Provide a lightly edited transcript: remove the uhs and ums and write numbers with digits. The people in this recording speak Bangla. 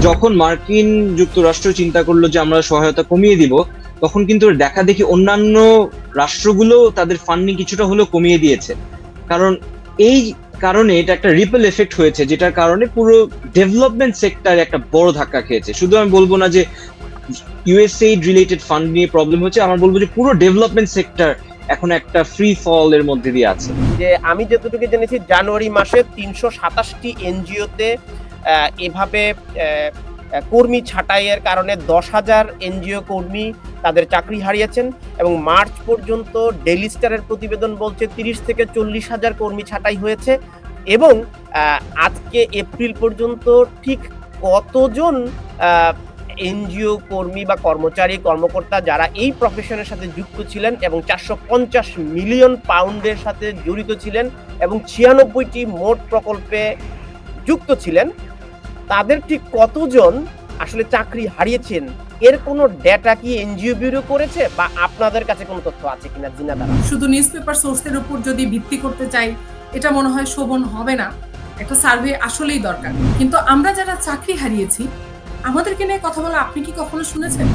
যখন মার্কিন যুক্তরাষ্ট্র চিন্তা করলো যে আমরা সহায়তা কমিয়ে দিব, তখন কিন্তু দেখা দেখি অন্যান্য রাষ্ট্রগুলো তাদের ফান্ডিং কিছুটা হলেও কমিয়ে দিয়েছে। কারণ এই কারণে এটা একটা রিপল এফেক্ট হয়েছে, যেটার কারণে পুরো ডেভেলপমেন্ট সেক্টর একটা বড় ধাক্কা খেয়েছে। শুধু আমি বলবো না যে ইউএসএইড রিলেটেড ফান্ড নিয়ে প্রবলেম হচ্ছে, আমার বলবো যে পুরো ডেভেলপমেন্ট সেক্টর এখন একটা ফ্রি ফল এর মধ্যে দিয়ে আছে। যে আমি যতটুকু জেনেছি জানুয়ারি মাসে ৩২৭টি এনজিওতে এভাবে কর্মী ছাঁটাইয়ের কারণে ১০,০০০ এনজিও কর্মী তাদের চাকরি হারিয়েছেন এবং মার্চ পর্যন্ত ডেইলি স্টারের প্রতিবেদন বলছে ৩০ থেকে ৪০,০০০ কর্মী ছাঁটাই হয়েছে এবং আজকে এপ্রিল পর্যন্ত ঠিক কতজন এনজিও কর্মী বা কর্মচারী কর্মকর্তা যারা এই প্রফেশনের সাথে যুক্ত ছিলেন এবং ৪৫০ মিলিয়ন পাউন্ডের সাথে জড়িত ছিলেন এবং ৯৬টি মোট প্রকল্পে যুক্ত ছিলেন, তাদের ঠিক কতজন আসলে চাকরি হারিয়েছেন এর কোনো ডেটা কি এনজিও ব্যুরো করেছে বা আপনাদের কাছে কোনো তথ্য আছে কিনা জিনা দ্বারা? শুধু নিউজ পেপার সোর্সের উপর যদি ভিত্তি করতে চাই, এটা মনে হয় শোভন হবে না। একটা সার্ভে আসলেই দরকার। কিন্তু আমরা যারা চাকরি হারিয়েছি, আমাদেরকে নিয়ে কথা বলা আপনি কি কখনো শুনেছেন?